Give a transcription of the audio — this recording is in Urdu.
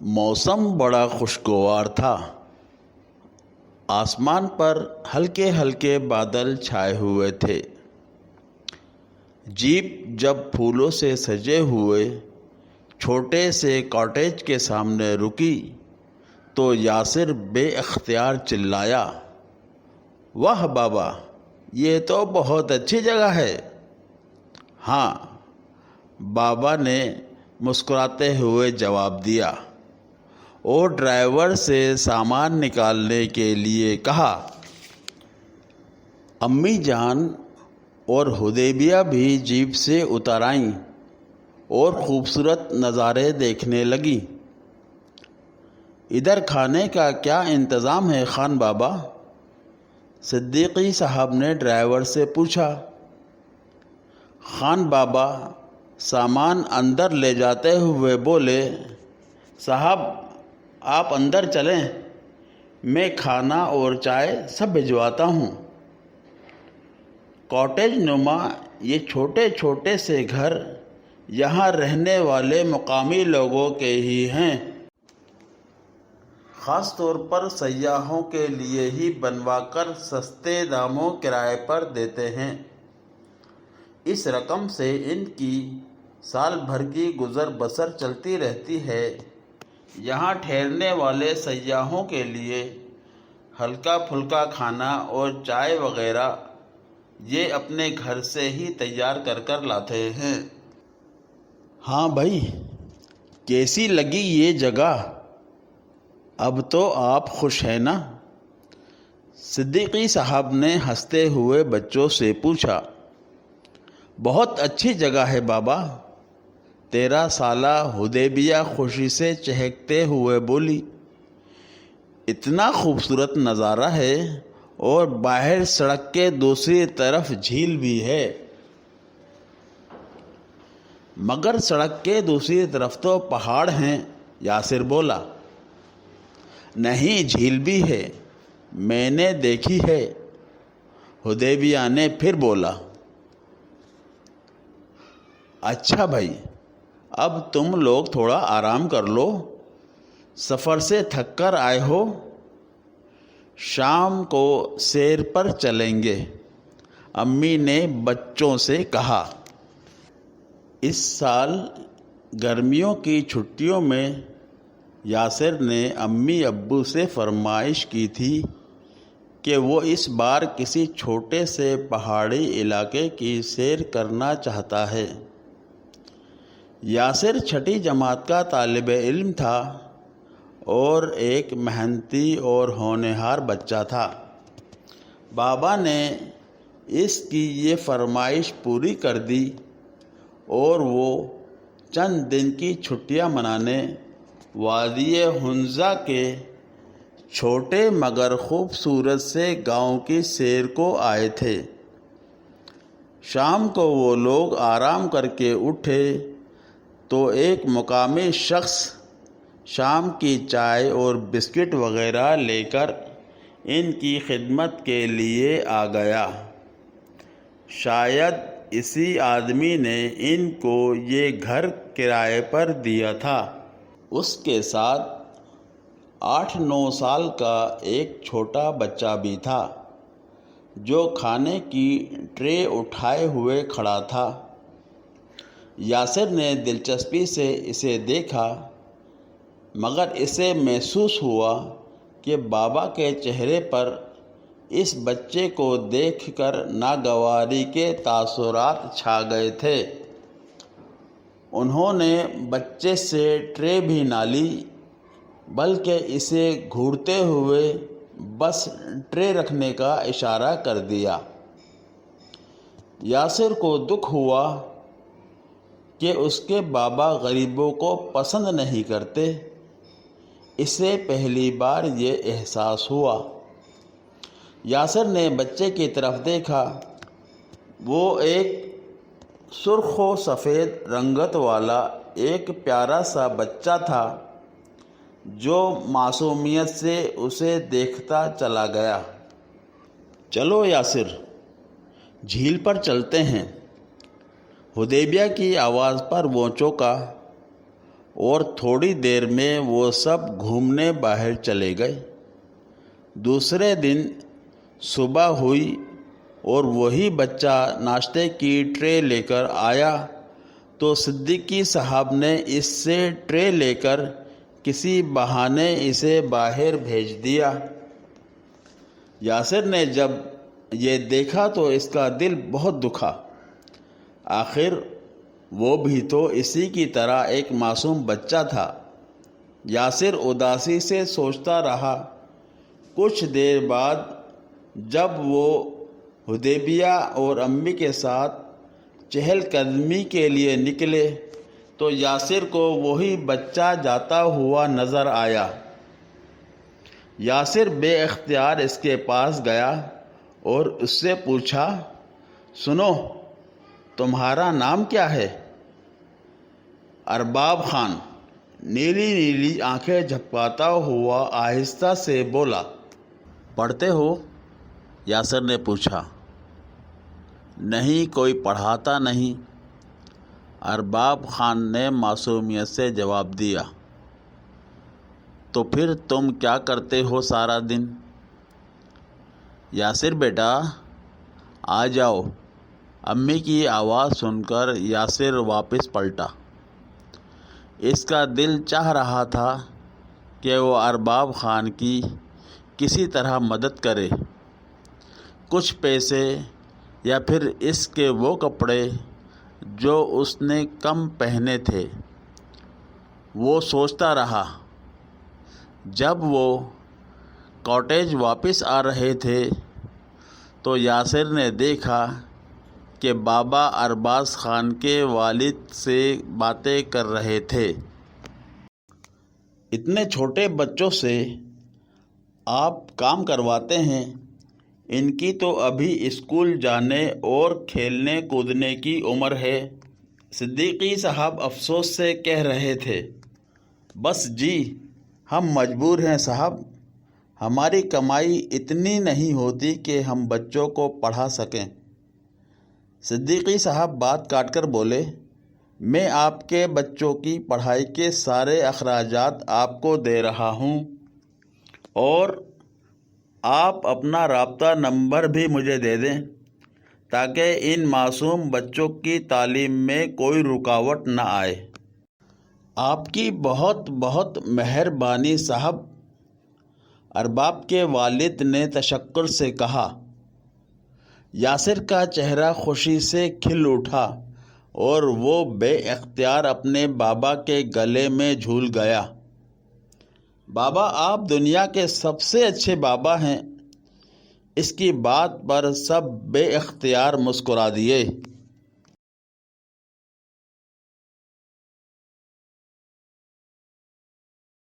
موسم بڑا خوشگوار تھا۔ آسمان پر ہلکے ہلکے بادل چھائے ہوئے تھے۔ جیپ جب پھولوں سے سجے ہوئے چھوٹے سے کاٹیج کے سامنے رکی تو یاسر بے اختیار چلایا، واہ بابا، یہ تو بہت اچھی جگہ ہے۔ ہاں، بابا نے مسکراتے ہوئے جواب دیا اور ڈرائیور سے سامان نکالنے کے لیے کہا۔ امی جان اور حدیبیہ بھی جیپ سے اتر آئیں اور خوبصورت نظارے دیکھنے لگیں۔ ادھر کھانے کا کیا انتظام ہے خان بابا؟ صدیقی صاحب نے ڈرائیور سے پوچھا۔ خان بابا سامان اندر لے جاتے ہوئے بولے، صاحب آپ اندر چلیں، میں کھانا اور چائے سب بھجواتا ہوں۔ کاٹیج نما یہ چھوٹے چھوٹے سے گھر یہاں رہنے والے مقامی لوگوں کے ہی ہیں، خاص طور پر سیاحوں کے لیے ہی بنوا کر سستے داموں کرائے پر دیتے ہیں۔ اس رقم سے ان کی سال بھر کی گزر بسر چلتی رہتی ہے۔ یہاں ٹھہرنے والے سیاحوں کے لیے ہلکا پھلکا کھانا اور چائے وغیرہ یہ اپنے گھر سے ہی تیار کر کر لاتے ہیں۔ ہاں بھائی، کیسی لگی یہ جگہ؟ اب تو آپ خوش ہیں نا؟ صدیقی صاحب نے ہنستے ہوئے بچوں سے پوچھا۔ بہت اچھی جگہ ہے بابا، 13 سالہ حدیبیہ خوشی سے چہکتے ہوئے بولی۔ اتنا خوبصورت نظارہ ہے اور باہر سڑک کے دوسری طرف جھیل بھی ہے۔ مگر سڑک کے دوسری طرف تو پہاڑ ہیں، یاسر بولا۔ نہیں، جھیل بھی ہے، میں نے دیکھی ہے، حدیبیہ نے پھر بولا۔ اچھا بھائی، اب تم لوگ تھوڑا آرام کر لو، سفر سے تھک کر آئے ہو، شام کو سیر پر چلیں گے، امی نے بچوں سے کہا۔ اس سال گرمیوں کی چھٹیوں میں یاسر نے امی ابو سے فرمائش کی تھی کہ وہ اس بار کسی چھوٹے سے پہاڑی علاقے کی سیر کرنا چاہتا ہے۔ یاسر 6ٹھی جماعت کا طالب علم تھا اور ایک محنتی اور ہونہار بچہ تھا۔ بابا نے اس کی یہ فرمائش پوری کر دی اور وہ چند دن کی چھٹیاں منانے وادی حنظہ کے چھوٹے مگر خوبصورت سے گاؤں کی سیر کو آئے تھے۔ شام کو وہ لوگ آرام کر کے اٹھے تو ایک مقامی شخص شام کی چائے اور بسکٹ وغیرہ لے کر ان کی خدمت کے لیے آ گیا۔ شاید اسی آدمی نے ان کو یہ گھر کرائے پر دیا تھا۔ اس کے ساتھ 8-9 سال کا ایک چھوٹا بچہ بھی تھا جو کھانے کی ٹرے اٹھائے ہوئے کھڑا تھا۔ یاسر نے دلچسپی سے اسے دیکھا، مگر اسے محسوس ہوا کہ بابا کے چہرے پر اس بچے کو دیکھ کر ناگواری کے تاثرات چھا گئے تھے۔ انہوں نے بچے سے ٹرے بھی نہ لی بلکہ اسے گھورتے ہوئے بس ٹرے رکھنے کا اشارہ کر دیا۔ یاسر کو دکھ ہوا کہ اس کے بابا غریبوں کو پسند نہیں کرتے۔ اسے پہلی بار یہ احساس ہوا۔ یاسر نے بچے کی طرف دیکھا۔ وہ ایک سرخ و سفید رنگت والا ایک پیارا سا بچہ تھا جو معصومیت سے اسے دیکھتا چلا گیا۔ چلو یاسر، جھیل پر چلتے ہیں، حدیبیہ کی آواز پر وہ چونکا اور تھوڑی دیر میں وہ سب گھومنے باہر چلے گئے۔ دوسرے دن صبح ہوئی اور وہی بچہ ناشتے کی ٹرے لے کر آیا تو صدیقی صاحب نے اس سے ٹرے لے کر کسی بہانے اسے باہر بھیج دیا۔ یاسر نے جب یہ دیکھا تو اس کا دل بہت دکھا۔ آخر وہ بھی تو اسی کی طرح ایک معصوم بچہ تھا۔ یاسر اداسی سے سوچتا رہا۔ کچھ دیر بعد جب وہ حدیبیہ اور امی کے ساتھ چہل قدمی کے لیے نکلے تو یاسر کو وہی بچہ جاتا ہوا نظر آیا۔ یاسر بے اختیار اس کے پاس گیا اور اس سے پوچھا، سنو، تمہارا نام کیا ہے؟ ارباب خان نیلی نیلی آنکھیں جھپکاتا ہوا آہستہ سے بولا۔ پڑھتے ہو؟ یاسر نے پوچھا۔ نہیں، کوئی پڑھاتا نہیں، ارباب خان نے معصومیت سے جواب دیا۔ تو پھر تم کیا کرتے ہو سارا دن؟ یاسر بیٹا آ جاؤ۔ امی کی آواز سن کر یاسر واپس پلٹا۔ اس کا دل چاہ رہا تھا کہ وہ ارباب خان کی کسی طرح مدد کرے، کچھ پیسے یا پھر اس کے وہ کپڑے جو اس نے کم پہنے تھے۔ وہ سوچتا رہا۔ جب وہ کاٹیج واپس آ رہے تھے تو یاسر نے دیکھا کہ بابا ارباز خان کے والد سے باتیں کر رہے تھے۔ اتنے چھوٹے بچوں سے آپ کام کرواتے ہیں؟ ان کی تو ابھی اسکول جانے اور کھیلنے کودنے کی عمر ہے، صدیقی صاحب افسوس سے کہہ رہے تھے۔ بس جی، ہم مجبور ہیں صاحب، ہماری کمائی اتنی نہیں ہوتی کہ ہم بچوں کو پڑھا سکیں۔ صدیقی صاحب بات کاٹ کر بولے، میں آپ کے بچوں کی پڑھائی کے سارے اخراجات آپ کو دے رہا ہوں، اور آپ اپنا رابطہ نمبر بھی مجھے دے دیں تاکہ ان معصوم بچوں کی تعلیم میں کوئی رکاوٹ نہ آئے۔ آپ کی بہت بہت مہربانی صاحب، ارباب کے والد نے تشکر سے کہا۔ یاسر کا چہرہ خوشی سے کھل اٹھا اور وہ بے اختیار اپنے بابا کے گلے میں جھول گیا۔ بابا، آپ دنیا کے سب سے اچھے بابا ہیں۔ اس کی بات پر سب بے اختیار مسکرا دیے۔